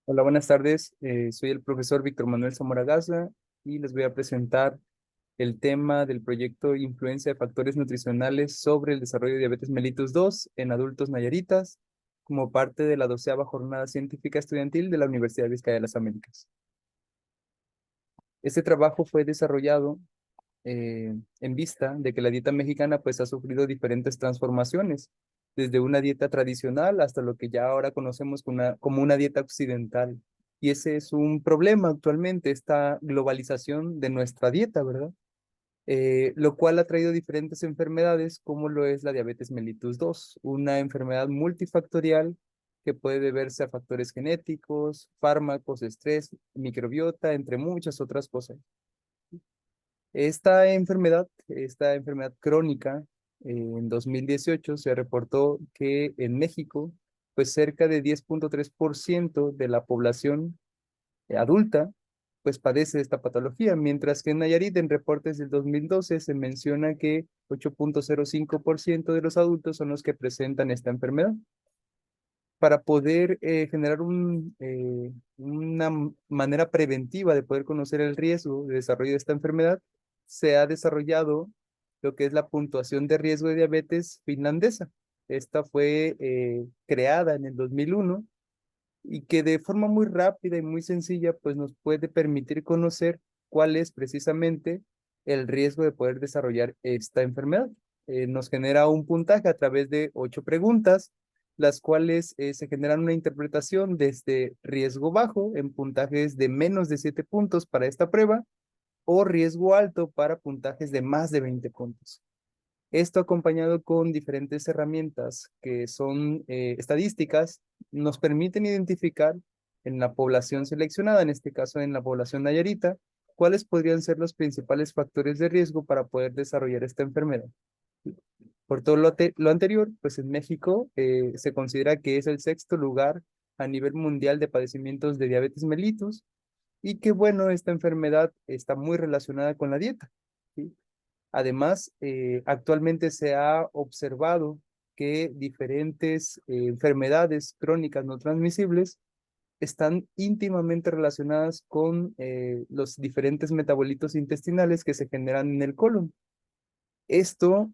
Hola, buenas tardes. Soy el profesor Víctor Manuel Zamora Gaza y les voy a presentar el tema del proyecto Influencia de Factores Nutricionales sobre el desarrollo de diabetes mellitus 2 en adultos nayaritas como parte de la 12ª Jornada Científica Estudiantil de la Universidad de Vizcaya de las Américas. Este trabajo fue desarrollado en vista de que la dieta mexicana pues ha sufrido diferentes transformaciones, desde una dieta tradicional hasta lo que ya ahora conocemos como una dieta occidental. Y ese es un problema actualmente, esta globalización de nuestra dieta, ¿verdad? Lo cual ha traído diferentes enfermedades, como lo es la diabetes mellitus 2, una enfermedad multifactorial que puede deberse a factores genéticos, fármacos, estrés, microbiota, entre muchas otras cosas. Esta enfermedad crónica, en 2018 se reportó que en México, pues cerca de 10,3% de la población adulta, pues padece esta patología, mientras que en Nayarit, en reportes del 2012, se menciona que 8,05% de los adultos son los que presentan esta enfermedad. Para poder generar una manera preventiva de poder conocer el riesgo de desarrollo de esta enfermedad, se ha desarrollado lo que es la puntuación de riesgo de diabetes finlandesa. Esta fue creada en el 2001 y que de forma muy rápida y muy sencilla, pues nos puede permitir conocer cuál es precisamente el riesgo de poder desarrollar esta enfermedad. Nos genera un puntaje a través de 8 preguntas, las cuales se generan una interpretación desde riesgo bajo en puntajes de menos de 7 puntos para esta prueba o riesgo alto para puntajes de más de 20 puntos. Esto acompañado con diferentes herramientas que son estadísticas, nos permiten identificar en la población seleccionada, en este caso en la población nayarita, cuáles podrían ser los principales factores de riesgo para poder desarrollar esta enfermedad. Por todo lo anterior, pues en México se considera que es el sexto lugar a nivel mundial de padecimientos de diabetes mellitus y que bueno, esta enfermedad está muy relacionada con la dieta, ¿sí? Además, actualmente se ha observado que diferentes enfermedades crónicas no transmisibles están íntimamente relacionadas con los diferentes metabolitos intestinales que se generan en el colon. Esto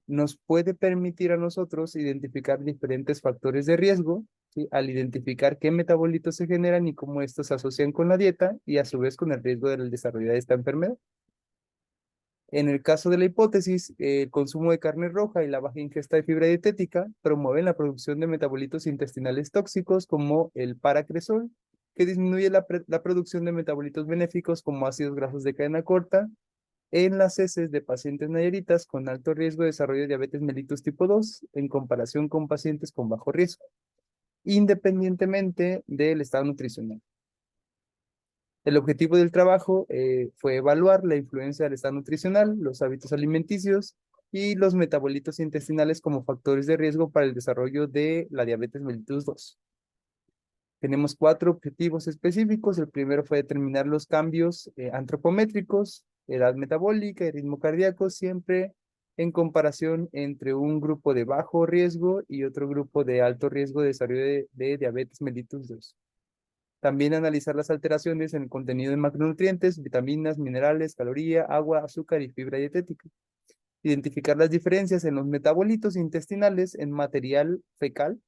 nos puede permitir a nosotros identificar diferentes factores de riesgo, ¿sí? Al identificar qué metabolitos se generan y cómo estos se asocian con la dieta y a su vez con el riesgo del desarrollo de esta enfermedad. En el caso de la hipótesis, el consumo de carne roja y la baja ingesta de fibra dietética promueven la producción de metabolitos intestinales tóxicos como el paracresol, que disminuye la producción de metabolitos benéficos como ácidos grasos de cadena corta en las heces de pacientes nayaritas con alto riesgo de desarrollo de diabetes mellitus tipo 2 en comparación con pacientes con bajo riesgo, independientemente del estado nutricional. El objetivo del trabajo fue evaluar la influencia del estado nutricional, los hábitos alimenticios y los metabolitos intestinales como factores de riesgo para el desarrollo de la diabetes mellitus 2. Tenemos 4 objetivos específicos. El primero fue determinar los cambios antropométricos, edad metabólica y ritmo cardíaco, siempre en comparación entre un grupo de bajo riesgo y otro grupo de alto riesgo de desarrollo de diabetes mellitus 2. También analizar las alteraciones en el contenido de macronutrientes, vitaminas, minerales, caloría, agua, azúcar y fibra dietética. Identificar las diferencias en los metabolitos intestinales en material fecal,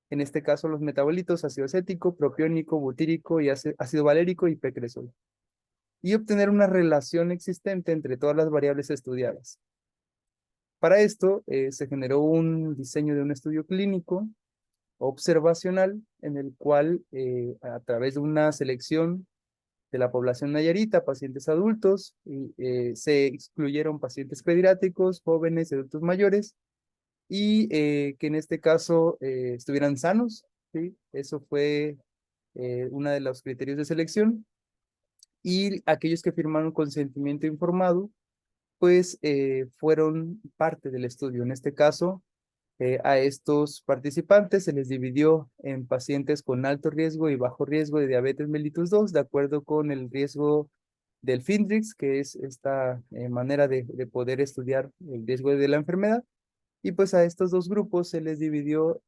en este caso los metabolitos ácido acético, propiónico, butírico y ácido valérico y pecresol. Y obtener una relación existente entre todas las variables estudiadas. Para esto se generó un diseño de un estudio clínico observacional en el cual a través de una selección de la población nayarita, pacientes adultos, y, se excluyeron pacientes pediátricos, jóvenes y adultos mayores, y que en este caso estuvieran sanos, ¿sí? Eso fue uno de los criterios de selección, y aquellos que firmaron consentimiento informado, pues fueron parte del estudio. En este caso, a estos participantes se les dividió en pacientes con alto riesgo y bajo riesgo de diabetes mellitus 2, de acuerdo con el riesgo del FINDRIX, que es esta manera de poder estudiar el riesgo de la enfermedad. Y pues a estos dos grupos se les dividió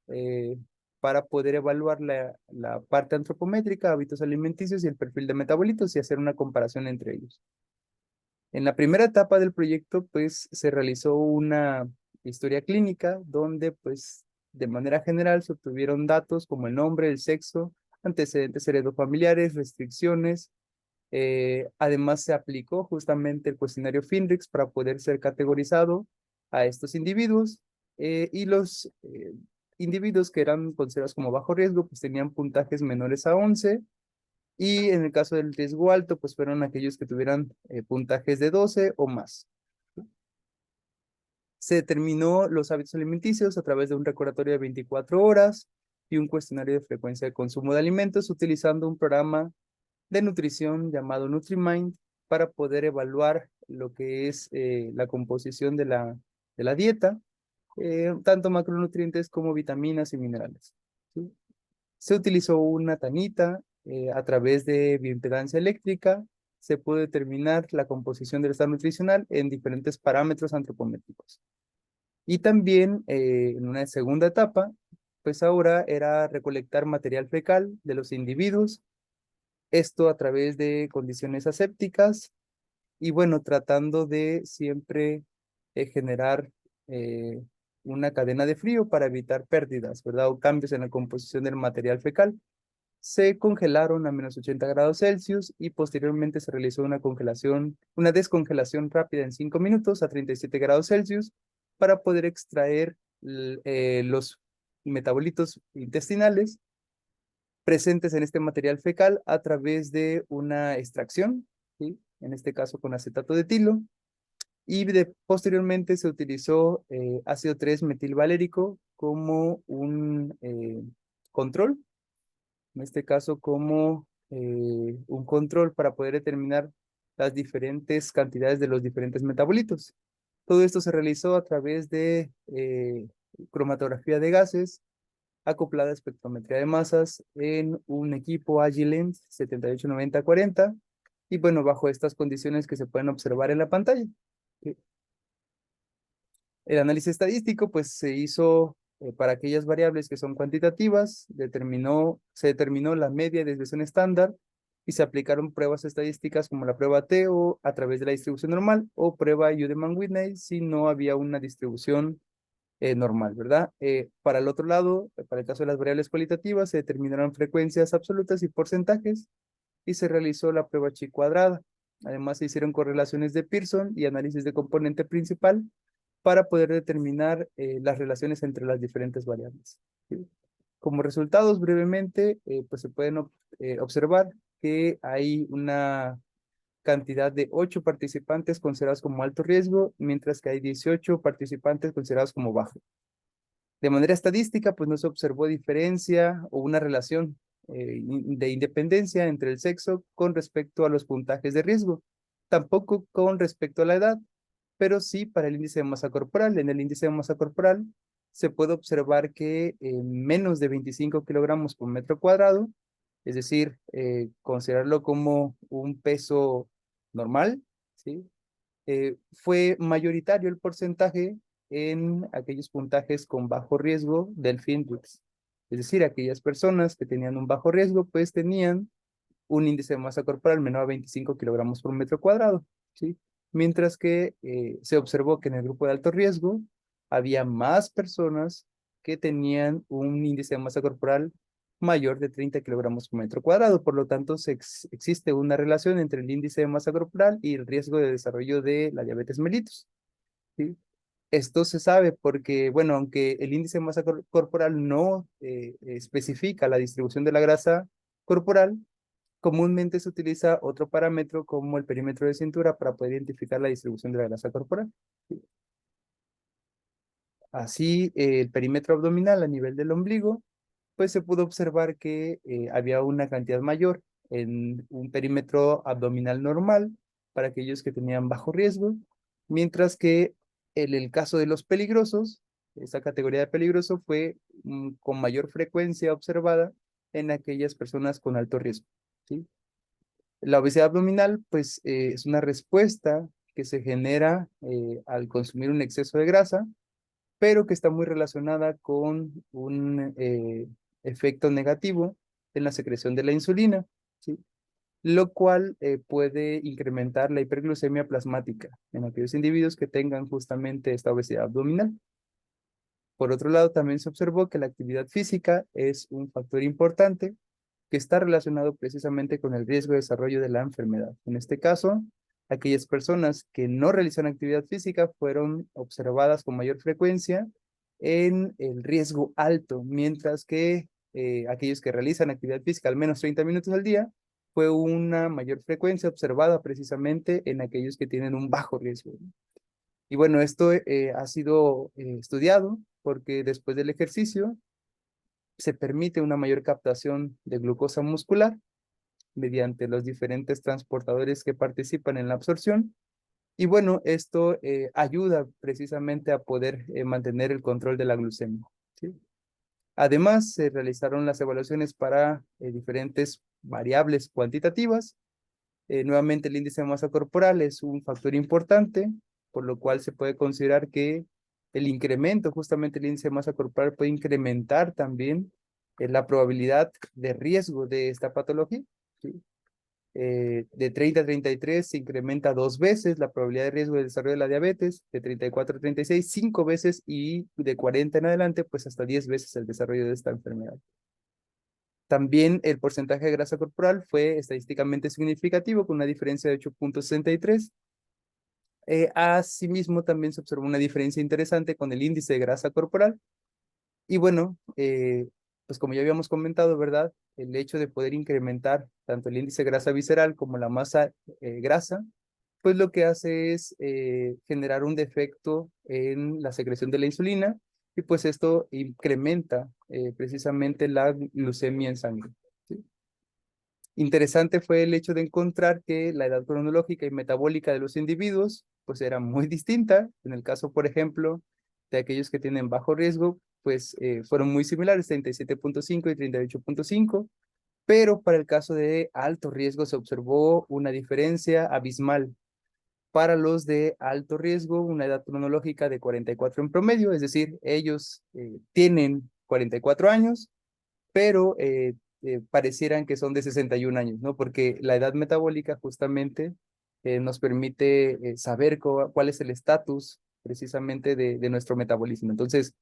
para poder evaluar la parte antropométrica, hábitos alimenticios y el perfil de metabolitos y hacer una comparación entre ellos. En la primera etapa del proyecto, pues, se realizó una historia clínica donde, pues, de manera general se obtuvieron datos como el nombre, el sexo, antecedentes heredofamiliares, restricciones. Además, se aplicó justamente el cuestionario FINRIX para poder ser categorizado a estos individuos y los individuos que eran considerados como bajo riesgo, pues tenían puntajes menores a 11 y en el caso del riesgo alto, pues fueron aquellos que tuvieran puntajes de 12 o más. Se determinó los hábitos alimenticios a través de un recordatorio de 24 horas y un cuestionario de frecuencia de consumo de alimentos utilizando un programa de nutrición llamado NutriMind para poder evaluar lo que es la composición de la dieta, tanto macronutrientes como vitaminas y minerales. ¿Sí? Se utilizó una tanita a través de bioimpedancia eléctrica, se pudo determinar la composición del estado nutricional en diferentes parámetros antropométricos. Y también en una segunda etapa, pues ahora era recolectar material fecal de los individuos, esto a través de condiciones asépticas y bueno, tratando de siempre generar eh, una cadena de frío para evitar pérdidas, ¿verdad? O cambios en la composición del material fecal. Se congelaron a -80 °C y posteriormente se realizó una congelación, una descongelación rápida en 5 minutos a 37 °C para poder extraer los metabolitos intestinales presentes en este material fecal a través de una extracción, ¿sí? En este caso con acetato de etilo, y posteriormente se utilizó ácido 3-metilvalérico como un control, en este caso como un control para poder determinar las diferentes cantidades de los diferentes metabolitos. Todo esto se realizó a través de cromatografía de gases, acoplada a espectrometría de masas en un equipo Agilent 789040 y bueno, bajo estas condiciones que se pueden observar en la pantalla. El análisis estadístico pues se hizo para aquellas variables que son cuantitativas, se determinó la media de desviación estándar y se aplicaron pruebas estadísticas como la prueba TEO a través de la distribución normal o prueba Udeman-Whitney si no había una distribución normal, ¿verdad? Para el otro lado, para el caso de las variables cualitativas, se determinaron frecuencias absolutas y porcentajes y se realizó la prueba chi cuadrada. Además, se hicieron correlaciones de Pearson y análisis de componente principal para poder determinar las relaciones entre las diferentes variables. ¿Sí? Como resultados, brevemente, pues se pueden observar que hay una cantidad de 8 participantes considerados como alto riesgo, mientras que hay 18 participantes considerados como bajo. De manera estadística, pues no se observó diferencia o una relación de independencia entre el sexo con respecto a los puntajes de riesgo, tampoco con respecto a la edad, pero sí para el índice de masa corporal. En el índice de masa corporal se puede observar que menos de 25 kilogramos por metro cuadrado, es decir, considerarlo como un peso normal, ¿sí? Fue mayoritario el porcentaje en aquellos puntajes con bajo riesgo del FINRIX. Es decir, aquellas personas que tenían un bajo riesgo, pues tenían un índice de masa corporal menor a 25 kilogramos por metro cuadrado, ¿sí? Mientras que se observó que en el grupo de alto riesgo había más personas que tenían un índice de masa corporal mayor de 30 kilogramos por metro cuadrado. Por lo tanto, existe una relación entre el índice de masa corporal y el riesgo de desarrollo de la diabetes mellitus, ¿sí? Esto se sabe porque, bueno, aunque el índice de masa corporal no especifica la distribución de la grasa corporal, comúnmente se utiliza otro parámetro como el perímetro de cintura para poder identificar la distribución de la grasa corporal. Así, el perímetro abdominal a nivel del ombligo, pues se pudo observar que había una cantidad mayor en un perímetro abdominal normal para aquellos que tenían bajo riesgo, mientras que en el caso de los peligrosos, esa categoría de peligroso fue con mayor frecuencia observada en aquellas personas con alto riesgo, ¿sí? La obesidad abdominal, pues, es una respuesta que se genera al consumir un exceso de grasa, pero que está muy relacionada con un efecto negativo en la secreción de la insulina, ¿sí? Lo cual puede incrementar la hiperglucemia plasmática en aquellos individuos que tengan justamente esta obesidad abdominal. Por otro lado, también se observó que la actividad física es un factor importante que está relacionado precisamente con el riesgo de desarrollo de la enfermedad. En este caso, aquellas personas que no realizan actividad física fueron observadas con mayor frecuencia en el riesgo alto, mientras que aquellos que realizan actividad física al menos 30 minutos al día, fue una mayor frecuencia observada precisamente en aquellos que tienen un bajo riesgo. Y bueno, esto ha sido estudiado porque después del ejercicio se permite una mayor captación de glucosa muscular mediante los diferentes transportadores que participan en la absorción. Y bueno, esto ayuda precisamente a poder mantener el control de la glucemia, ¿sí? Además, se realizaron las evaluaciones para diferentes variables cuantitativas. Nuevamente, el índice de masa corporal es un factor importante, por lo cual se puede considerar que el incremento, justamente el índice de masa corporal, puede incrementar también la probabilidad de riesgo de esta patología, ¿sí? De 30 a 33 se incrementa 2 veces la probabilidad de riesgo de desarrollo de la diabetes, de 34 a 36, 5 veces, y de 40 en adelante, pues hasta 10 veces el desarrollo de esta enfermedad. También el porcentaje de grasa corporal fue estadísticamente significativo, con una diferencia de 8,63. Asimismo, también se observó una diferencia interesante con el índice de grasa corporal. Y bueno, pues como ya habíamos comentado, ¿verdad? El hecho de poder incrementar tanto el índice de grasa visceral como la masa grasa, pues lo que hace es generar un defecto en la secreción de la insulina, y pues esto incrementa precisamente la glucemia en sangre, ¿sí? Interesante fue el hecho de encontrar que la edad cronológica y metabólica de los individuos pues era muy distinta. En el caso, por ejemplo, de aquellos que tienen bajo riesgo, pues fueron muy similares, 37,5 y 38,5, pero para el caso de alto riesgo se observó una diferencia abismal. Para los de alto riesgo, una edad cronológica de 44 en promedio, es decir, ellos tienen 44 años, pero parecieran que son de 61 años, ¿no? Porque la edad metabólica justamente nos permite saber cuál es el estatus precisamente de nuestro metabolismo. Entonces,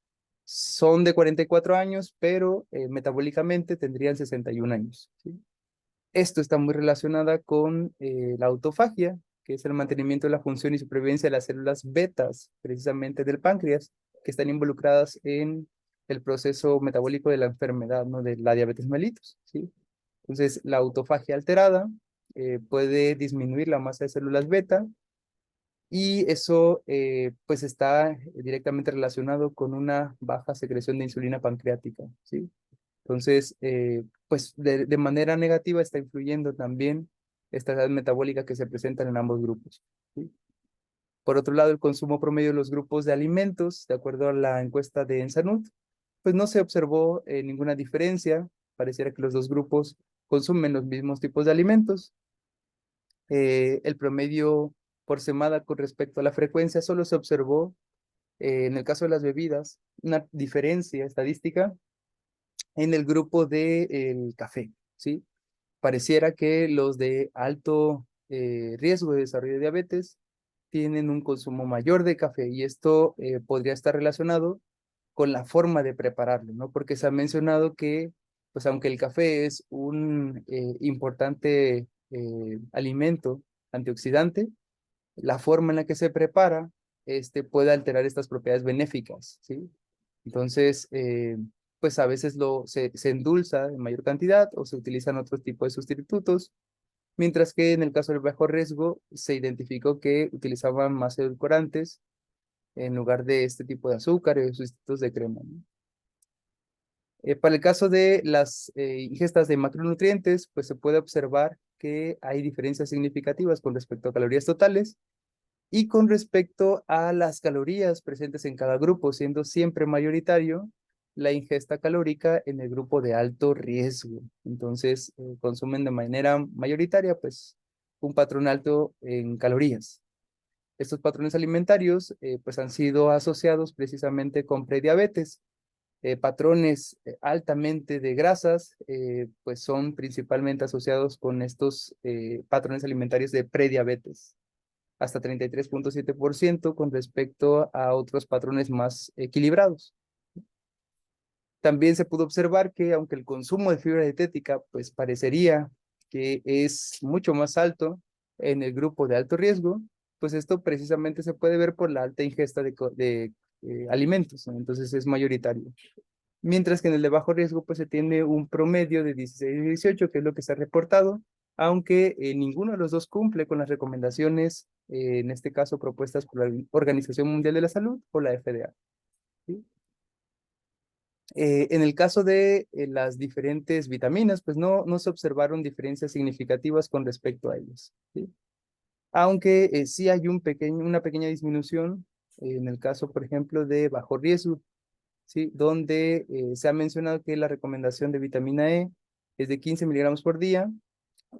son de 44 años, pero metabólicamente tendrían 61 años, ¿sí? Esto está muy relacionada con la autofagia, que es el mantenimiento de la función y supervivencia de las células betas, precisamente del páncreas, que están involucradas en el proceso metabólico de la enfermedad, ¿no? De la diabetes mellitus, ¿sí? Entonces, la autofagia alterada puede disminuir la masa de células beta, y eso pues está directamente relacionado con una baja secreción de insulina pancreática, ¿sí? Entonces, pues de manera negativa está influyendo también esta edad metabólica que se presentan en ambos grupos, ¿sí? Por otro lado, el consumo promedio de los grupos de alimentos, de acuerdo a la encuesta de Ensanud, pues no se observó ninguna diferencia. Pareciera que los dos grupos consumen los mismos tipos de alimentos. El promedio por semana con respecto a la frecuencia solo se observó, en el caso de las bebidas, una diferencia estadística en el grupo del café, ¿sí? Pareciera que los de alto riesgo de desarrollo de diabetes tienen un consumo mayor de café, y esto podría estar relacionado con la forma de prepararlo, ¿no? Porque se ha mencionado que, pues aunque el café es un importante alimento antioxidante, la forma en la que se prepara puede alterar estas propiedades benéficas, ¿sí? Entonces, pues a veces se endulza en mayor cantidad o se utilizan otros tipos de sustitutos, mientras que en el caso del bajo riesgo se identificó que utilizaban más edulcorantes en lugar de este tipo de azúcar y sustitutos de crema, ¿no? Para el caso de las ingestas de macronutrientes, pues se puede observar que hay diferencias significativas con respecto a calorías totales y con respecto a las calorías presentes en cada grupo, siendo siempre mayoritario la ingesta calórica en el grupo de alto riesgo. Entonces, consumen de manera mayoritaria, pues, un patrón alto en calorías. Estos patrones alimentarios, pues, han sido asociados precisamente con prediabetes. patrones altamente de grasas, pues son principalmente asociados con estos patrones alimentarios de prediabetes, hasta 33.7% con respecto a otros patrones más equilibrados. También se pudo observar que aunque el consumo de fibra dietética pues parecería que es mucho más alto en el grupo de alto riesgo, pues esto precisamente se puede ver por la alta ingesta de alimentos, ¿no? Entonces es mayoritario. Mientras que en el de bajo riesgo pues se tiene un promedio de 16 y 18, que es lo que se ha reportado, aunque ninguno de los dos cumple con las recomendaciones, en este caso propuestas por la Organización Mundial de la Salud o la FDA. ¿Sí? En el caso de las diferentes vitaminas, pues no se observaron diferencias significativas con respecto a ellas, ¿sí? Aunque sí hay una pequeña disminución en el caso, por ejemplo, de bajo riesgo, ¿sí? Donde se ha mencionado que la recomendación de vitamina E es de 15 miligramos por día,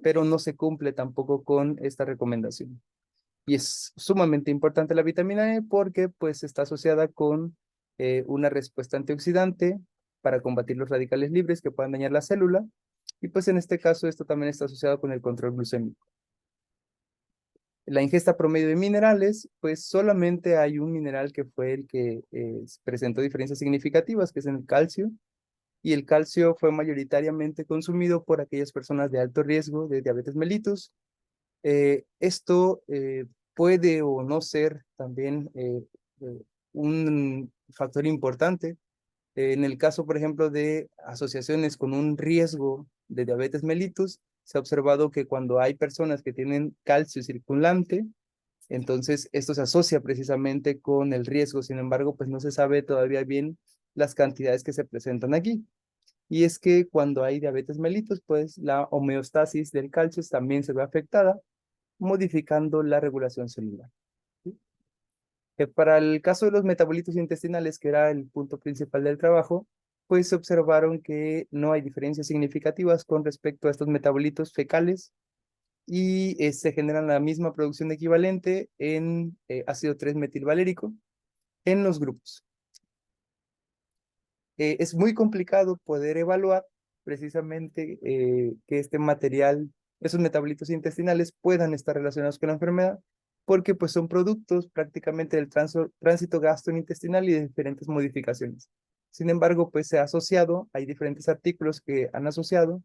pero no se cumple tampoco con esta recomendación. Y es sumamente importante la vitamina E porque pues está asociada con una respuesta antioxidante para combatir los radicales libres que puedan dañar la célula. Y pues en este caso esto también está asociado con el control glucémico. La ingesta promedio de minerales, pues solamente hay un mineral que fue el que presentó diferencias significativas, que es el calcio. Y el calcio fue mayoritariamente consumido por aquellas personas de alto riesgo de diabetes mellitus. Esto puede o no ser también un factor importante. En el caso, por ejemplo, de asociaciones con un riesgo de diabetes mellitus, se ha observado que cuando hay personas que tienen calcio circulante, entonces esto se asocia precisamente con el riesgo. Sin embargo, pues no se sabe todavía bien las cantidades que se presentan aquí. Y es que cuando hay diabetes mellitus, pues la homeostasis del calcio también se ve afectada, modificando la regulación celular. ¿Sí? Para el caso de los metabolitos intestinales, que era el punto principal del trabajo, pues se observaron que no hay diferencias significativas con respecto a estos metabolitos fecales y se generan la misma producción equivalente en ácido 3-metilvalérico en los grupos. Es muy complicado poder evaluar precisamente que este material, esos metabolitos intestinales puedan estar relacionados con la enfermedad, porque pues son productos prácticamente del tránsito gastrointestinal y de diferentes modificaciones. Sin embargo, pues se ha asociado, hay diferentes artículos que han asociado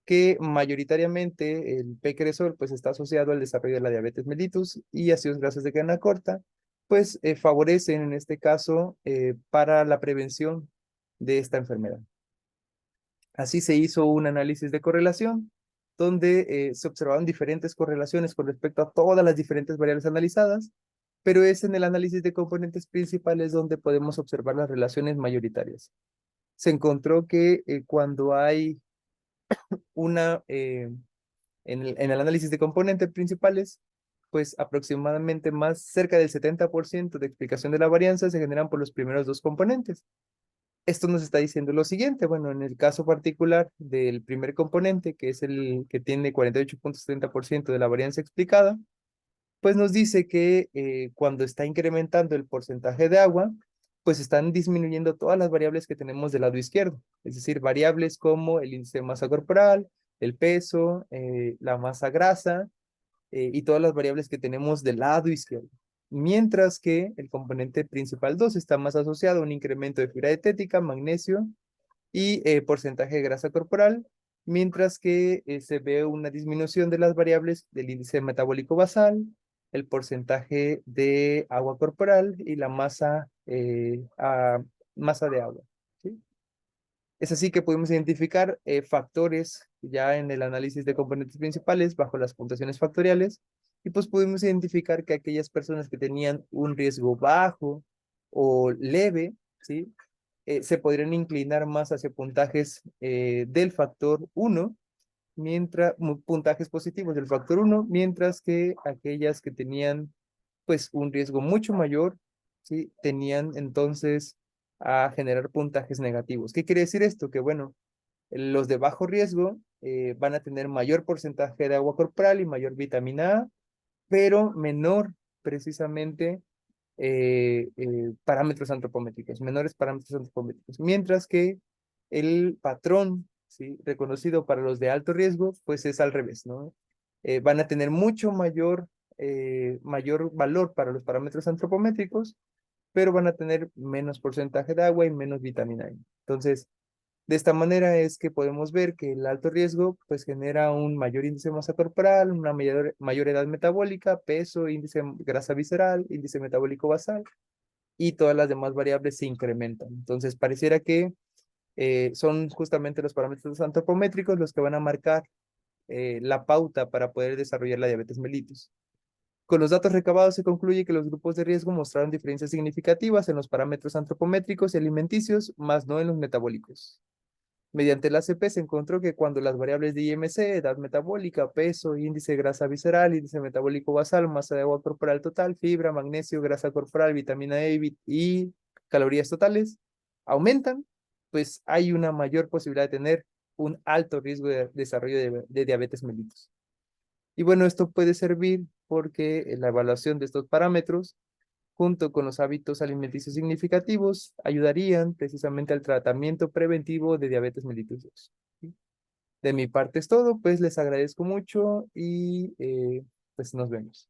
que mayoritariamente el P-cresol pues está asociado al desarrollo de la diabetes mellitus y ácidos grasos de cadena corta, pues favorecen en este caso para la prevención de esta enfermedad. Así se hizo un análisis de correlación donde se observaron diferentes correlaciones con respecto a todas las diferentes variables analizadas, pero es en el análisis de componentes principales donde podemos observar las relaciones mayoritarias. Se encontró que cuando hay una, en el análisis de componentes principales, pues aproximadamente más cerca del 70% de explicación de la varianza se generan por los primeros dos componentes. Esto nos está diciendo lo siguiente, bueno, en el caso particular del primer componente, que es el que tiene 48.70% de la varianza explicada, pues nos dice que cuando está incrementando el porcentaje de agua, pues están disminuyendo todas las variables que tenemos del lado izquierdo, es decir, variables como el índice de masa corporal, el peso, la masa grasa, y todas las variables que tenemos del lado izquierdo. Mientras que el componente principal 2 está más asociado a un incremento de fibra dietética, magnesio y porcentaje de grasa corporal, mientras que se ve una disminución de las variables del índice metabólico basal, el porcentaje de agua corporal y la masa de agua. ¿Sí? Es así que pudimos identificar factores ya en el análisis de componentes principales bajo las puntuaciones factoriales y pues pudimos identificar que aquellas personas que tenían un riesgo bajo o leve, ¿sí? Se podrían inclinar más hacia puntajes del factor 1, puntajes positivos del factor 1, mientras que aquellas que tenían pues un riesgo mucho mayor, ¿sí? Tenían entonces a generar puntajes negativos. ¿Qué quiere decir esto? Que bueno, los de bajo riesgo van a tener mayor porcentaje de agua corporal y mayor vitamina A, pero menor precisamente parámetros antropométricos, menores parámetros antropométricos, mientras que el patrón, ¿sí?, reconocido para los de alto riesgo, pues es al revés, ¿no? Van a tener mucho mayor valor para los parámetros antropométricos, pero van a tener menos porcentaje de agua y menos vitamina E. Entonces, de esta manera es que podemos ver que el alto riesgo pues genera un mayor índice de masa corporal, una mayor edad metabólica, peso, índice de grasa visceral, índice metabólico basal y todas las demás variables se incrementan. Entonces pareciera que son justamente los parámetros antropométricos los que van a marcar la pauta para poder desarrollar la diabetes mellitus. Con los datos recabados se concluye que los grupos de riesgo mostraron diferencias significativas en los parámetros antropométricos y alimenticios, más no en los metabólicos. Mediante la ACP se encontró que cuando las variables de IMC, edad metabólica, peso, índice de grasa visceral, índice metabólico basal, masa de agua corporal total, fibra, magnesio, grasa corporal, vitamina E y calorías totales aumentan, pues hay una mayor posibilidad de tener un alto riesgo de desarrollo de diabetes mellitus. Y bueno, esto puede servir porque la evaluación de estos parámetros junto con los hábitos alimenticios significativos, ayudarían precisamente al tratamiento preventivo de diabetes mellitus 2. ¿Sí? De mi parte es todo, pues les agradezco mucho y pues nos vemos.